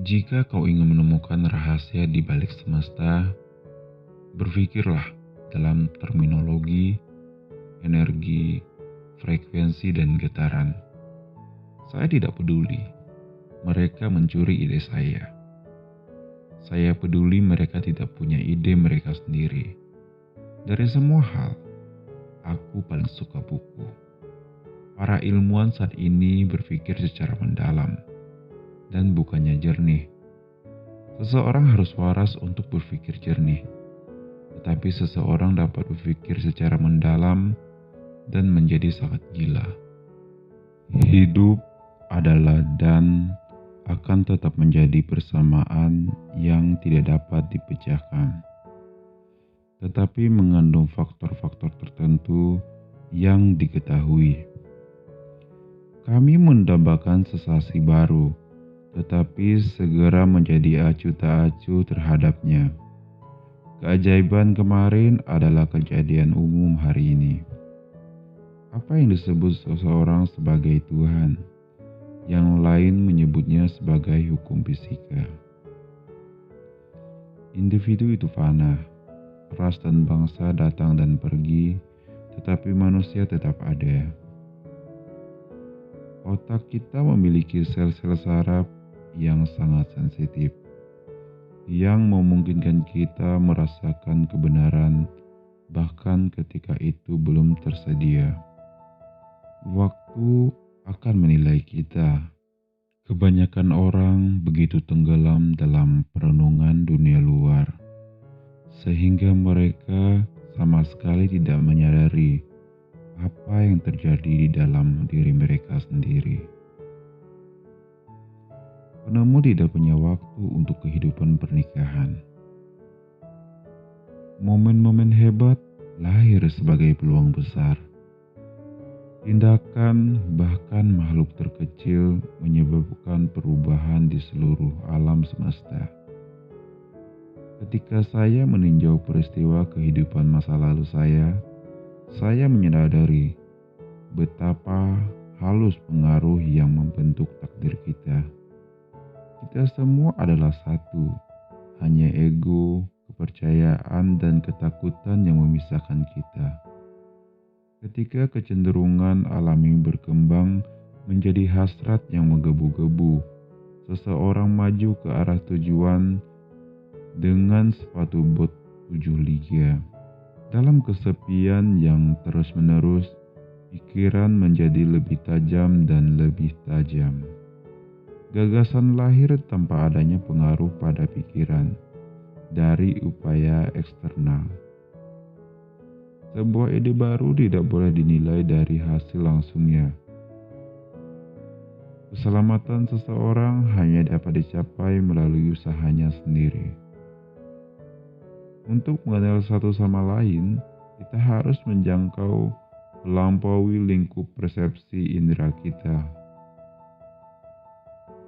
Jika kau ingin menemukan rahasia di balik semesta, berpikirlah dalam terminologi, energi, frekuensi, dan getaran. Saya tidak peduli mereka mencuri ide saya. Saya peduli mereka tidak punya ide mereka sendiri. Dari semua hal, aku paling suka buku. Para ilmuwan saat ini berpikir secara mendalam dan bukannya jernih. Seseorang harus waras untuk berpikir jernih, tetapi seseorang dapat berpikir secara mendalam dan menjadi sangat gila. Hidup adalah dan akan tetap menjadi persamaan yang tidak dapat dipecahkan, tetapi mengandung faktor-faktor tertentu yang diketahui. Kami mendambakan sensasi baru, tetapi segera menjadi acuh tak acuh terhadapnya. Keajaiban kemarin adalah kejadian umum hari ini. Apa yang disebut seseorang sebagai Tuhan, yang lain menyebutnya sebagai hukum fisika. Individu itu fana, ras dan bangsa datang dan pergi, tetapi manusia tetap ada. Otak kita memiliki sel-sel saraf yang sangat sensitif, yang memungkinkan kita merasakan kebenaran bahkan ketika itu belum tersedia. Waktu akan menilai kita. Kebanyakan orang begitu tenggelam dalam perenungan dunia luar, sehingga mereka sama sekali tidak menyadari apa yang terjadi di dalam diri mereka sendiri. Penemu tidak punya waktu untuk kehidupan pernikahan. Momen-momen hebat lahir sebagai peluang besar. Tindakan bahkan makhluk terkecil menyebabkan perubahan di seluruh alam semesta. Ketika saya meninjau peristiwa kehidupan masa lalu saya menyadari betapa halus pengaruh yang membentuk takdir kita. Kita semua adalah satu, hanya ego, kepercayaan, dan ketakutan yang memisahkan kita. Ketika kecenderungan alami berkembang menjadi hasrat yang menggebu-gebu, seseorang maju ke arah tujuan dengan sepatu bot 7 liga. Dalam kesepian yang terus-menerus, pikiran menjadi lebih tajam dan lebih tajam. Gagasan lahir tanpa adanya pengaruh pada pikiran dari upaya eksternal. Sebuah ide baru tidak boleh dinilai dari hasil langsungnya. Keselamatan seseorang hanya dapat dicapai melalui usahanya sendiri. Untuk mengenal satu sama lain, kita harus menjangkau melampaui lingkup persepsi indera kita.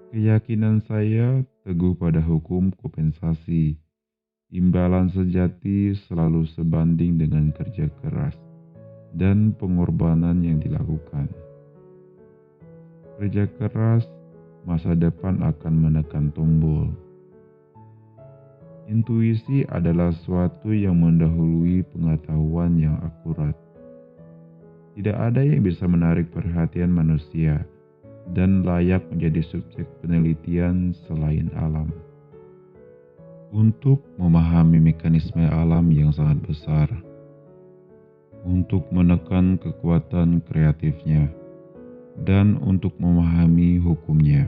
Keyakinan saya teguh pada hukum kompensasi. Imbalan sejati selalu sebanding dengan kerja keras dan pengorbanan yang dilakukan. Kerja keras, masa depan akan menekan tombol. Intuisi adalah suatu yang mendahului pengetahuan yang akurat. Tidak ada yang bisa menarik perhatian manusia dan layak menjadi subjek penelitian selain alam. Untuk memahami mekanisme alam yang sangat besar, untuk menekan kekuatan kreatifnya, dan untuk memahami hukumnya.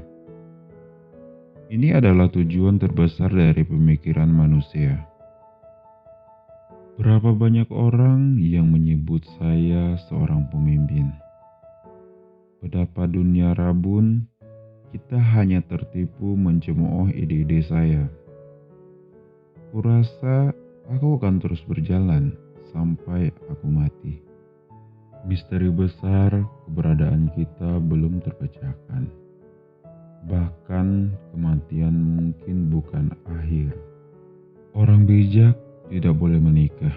Ini adalah tujuan terbesar dari pemikiran manusia. Berapa banyak orang yang menyebut saya seorang pemimpin? Betapa dunia rabun, kita hanya tertipu mencemooh ide-ide saya. Kurasa aku akan terus berjalan sampai aku mati. Misteri besar keberadaan kita belum terpecahkan. Bahkan kematian mungkin bukan akhir. Orang bijak tidak boleh menikah,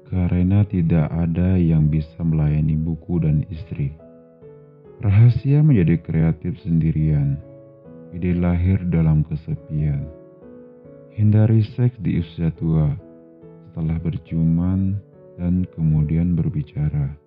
karena tidak ada yang bisa melayani buku dan istri. Rahasia menjadi kreatif sendirian. ide lahir dalam kesepian. Hindari seks di usia tua, setelah berciuman dan kemudian berbicara.